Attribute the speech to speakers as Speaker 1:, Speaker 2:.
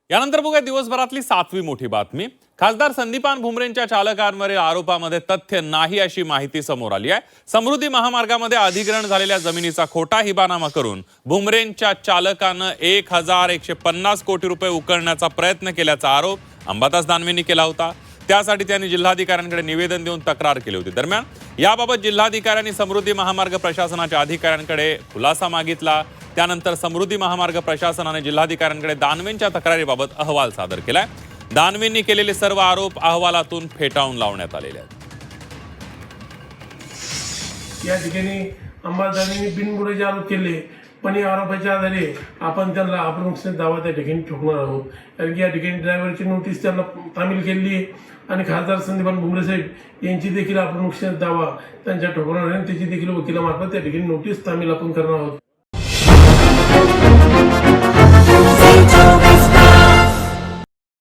Speaker 1: यानंतर बघूया दिवसभरातली 7वी मोठी बातमी। खासदार संदीपान भुमरेंच्या चालकांवरील आरोपामध्ये तथ्य नाही अशी माहिती समोर आली आहे। समृद्धी महामार्गामध्ये अधिग्रहण झालेल्या जमिनीचा खोटा हिबानामा करून भुमरेंच्या चालकानं 1150 कोटी रुपये उकळण्याचा प्रयत्न केल्याचा आरोप अंबादास दानवेंनी केला होता। त्यासाठी त्यांनी जिल्हाधिकाऱ्यांकडे निवेदन देऊन तक्रार केली होती। दरम्यान याबाबत जिल्हाधिकाऱ्यांनी समृद्धी महामार्ग प्रशासनाच्या अधिकाऱ्यांकडे खुलासा मागितला। त्यानंतर समृद्धी महामार्ग प्रशासनाने जिल्हाधिकाऱ्यांकडे दानवेंच्या तक्रारीबाबत अहवाल सादर केलाय। दानवेंनी केलेले सर्व आरोप अहवालातून फेटाळून लावण्यात आलेले आहेत।
Speaker 2: या ठिकाणी अंबादासांनी बिनबुडाचे आरोप केले, पण या आरोपाच्या आधारे आपण त्यांना अपरोक्ष दावा त्या ठिकाणी ठोकणार आहोत। कारण की या ठिकाणी ड्रायव्हरची नोटीस त्यांना तामील केली आहे आणि खासदार संदीपान भुमरे साहेब यांची देखील अपरोक्ष दावा त्यांच्या ठोकणार आहे। त्याची देखील वकिलामार्फत त्या ठिकाणी नोटीस तामील आपण करणार आहोत।